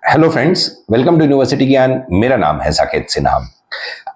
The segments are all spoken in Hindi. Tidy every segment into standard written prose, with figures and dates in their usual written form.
Hello friends, welcome to university Gyan. मेरा नाम है साकेत सिन्हा।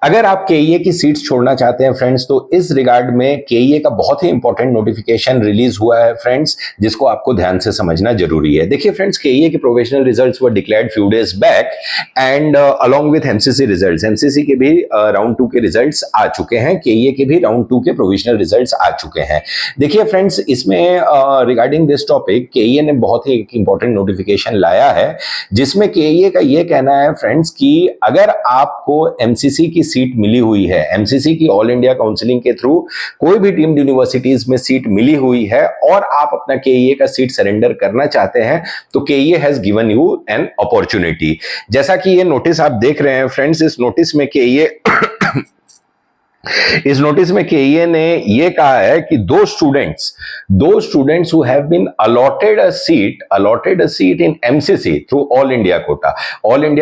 अगर आप केईए की सीट्स छोड़ना चाहते हैं फ्रेंड्स, तो इस रिगार्ड में केईए का बहुत ही इंपॉर्टेंट नोटिफिकेशन रिलीज हुआ है फ्रेंड्स, जिसको आपको ध्यान से समझना जरूरी है। देखिए फ्रेंड्स, केईए के provisional results were declared few days back and along with MCC results. MCC के भी राउंड 2 के रिजल्ट्स आ चुके हैं, केईए के भी राउंड 2 के प्रोविजनल रिजल्ट्स आ चुके हैं। देखिए फ्रेंड्स, इसमें रिगार्डिंग दिस टॉपिक केईए ने बहुत ही एक इंपॉर्टेंट नोटिफिकेशन लाया है, जिसमें केईए का ये कहना है फ्रेंड्स कि अगर आपको एमसीसी की सीट मिली हुई है, एमसीसी की ऑल इंडिया काउंसिलिंग के थ्रू कोई भी डीम्ड यूनिवर्सिटीज में सीट मिली हुई है और आप अपना केईए का सीट सरेंडर करना चाहते हैं, तो KEA has given you an opportunity. जैसा कि ये नोटिस आप देख रहे हैं फ्रेंड्स, इस नोटिस में केईए केईए ने ये कहा है कि दो students who have been allotted a seat in MCC through all India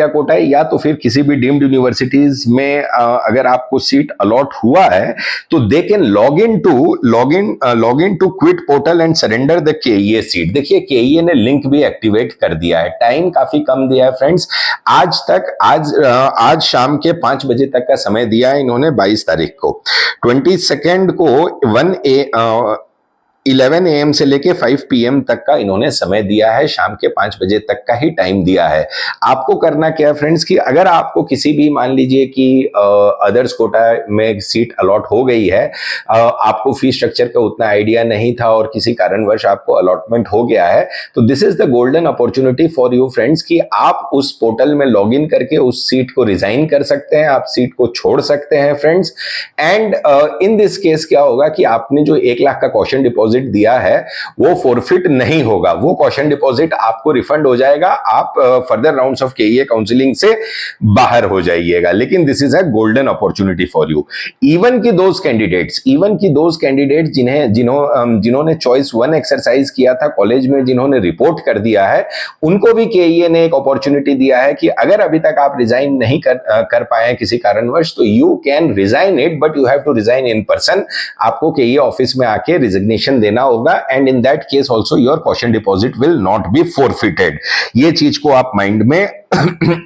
quota या तो फिर किसी भी डीम्ड यूनिवर्सिटीज में अगर आपको सीट अलॉट हुआ है, तो they can log in to quit portal and surrender the KEA seat. देखिए, केईए ने लिंक भी एक्टिवेट कर दिया है। टाइम काफी कम दिया है फ्रेंड्स, आज शाम के 5 बजे तक का समय दिया है इन्होंने, 22 तारीख को। 22 को 11 AM से लेके 5 PM तक का इन्होंने समय दिया है, शाम के 5 बजे तक का ही टाइम दिया है। आपको करना क्या है फ्रेंड्स कि अगर आपको किसी भी, मान लीजिए कि अदर्स कोटा में सीट अलॉट हो गई है, आपको फीस स्ट्रक्चर का उतना आइडिया नहीं था और किसी कारणवश आपको अलॉटमेंट हो गया है, तो this is the golden opportunity for you friends कि आप उस पोर्टल में लॉग इन करके उस सीट को रिजाइन कर सकते हैं, आप सीट को छोड़ सकते हैं friends. And in this case क्या होगा कि आपने जो 1 लाख का कॉशन डिपॉजिट दिया है वो फॉरफिट नहीं होगा, वो कॉशन डिपॉजिट आपको रिफंड हो जाएगा, आप फर्दर राउंड्स ऑफ केईए काउंसलिंग से बाहर हो जाइएगा। लेकिन this is a golden opportunity for you. Even की दोज कैंडिडेट्स जिन्होंने चॉइस 1 एक्सरसाइज किया था कॉलेज में, जिन्होंने रिपोर्ट कर दिया है, उनको भी केईए ने एक अपॉर्चुनिटी दिया है कि अगर अभी तक आप रिजाइन नहीं कर पाए किसी कारणवश, तो you can resign it, but you have to resign in person. आपको केईए ऑफिस में आके रिजिग्नेशन देना होगा, and in that case also your caution deposit will not be forfeited. ये चीज को आप माइंड में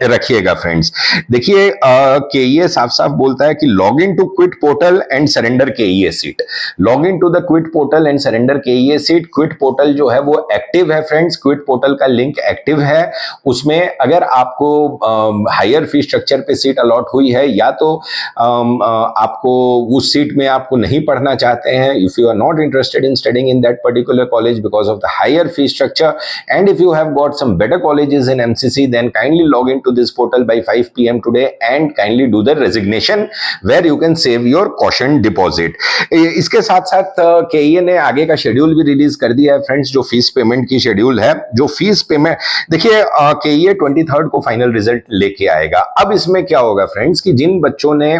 रखिएगा फ्रेंड्स। देखिए, केईए साफ साफ बोलता है कि log in to quit portal and surrender KEA seat. Log in to the quit portal and surrender KEA seat. Quit portal जो है वो एक्टिव है फ्रेंड्स, क्विट पोर्टल का लिंक एक्टिव है। उसमें अगर आपको हायर फी स्ट्रक्चर पे सीट अलॉट हुई है, या तो आपको उस सीट में आपको नहीं पढ़ना चाहते हैं, if you are not interested in studying in that particular college because of the higher fee structure, and if you have got some better colleges in MCC, then kindly log into this portal by 5 PM today and kindly do the resignation where you can save your caution deposit. इसके साथ साथ केईए ने आगे का शेड्यूल भी रिलीज कर दिया है फ्रेंड्स, जो फीस पेमेंट की शेड्यूल है, जो फीस पेमेंट। देखिए, केईए 23 को फाइनल रिजल्ट लेके आएगा। अब इसमें क्या होगा फ्रेंड्स कि जिन बच्चों ने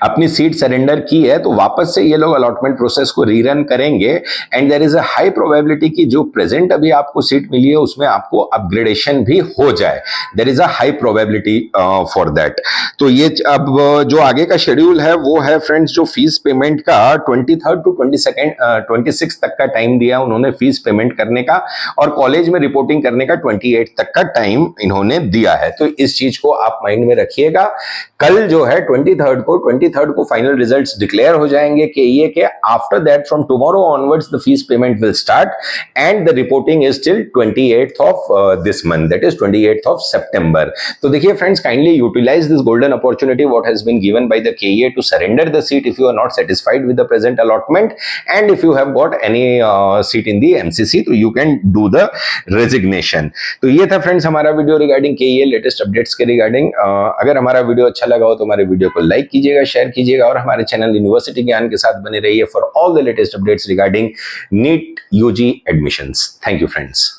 अपनी सीट सरेंडर की है, तो वापस से ये लोग अलॉटमेंट प्रोसेस को रीरन करेंगे, and there is a high probability कि जो प्रेजेंट अभी आपको सीट मिली है उसमें आपको अपग्रेडेशन भी हो जाए। There is a high probability for that. तो ये अब जो आगे का शेड्यूल है वो है फ्रेंड्स, जो फीस पेमेंट का 23 टू 26 तक का टाइम दिया उन्होंने फीस पेमेंट करने का, और कॉलेज में रिपोर्टिंग करने का 28 तक का टाइम इन्होंने दिया है। तो इस चीज को आप माइंड में रखिएगा। कल जो है 23 को फाइनल रिजल्ट्स डिक्लेयर हो जाएंगे केईए के। After that, from tomorrow onwards the fees payment will start and the reporting is till 28th of this month, that is 28th of September. तो देखिए friends, kindly utilize this golden opportunity what has been given by the KEA to surrender the seat if you are not satisfied with the present allotment, and if you have got any seat in the MCC, तो you can do the resignation. तो ये था फ्रेंड्स हमारा वीडियो रिगार्डिंग केईए लेटेस्ट अपडेट्स के रिगार्डिंग। अगर हमारा वीडियो अच्छा लगा हो तो हमारे वीडियो को लाइक कीजिएगा, शेयर कीजिएगा, और हमारे चैनल यूनिवर्सिटी ज्ञान के साथ बने रहिए for all the latest updates regarding NEET UG admissions. Thank you friends.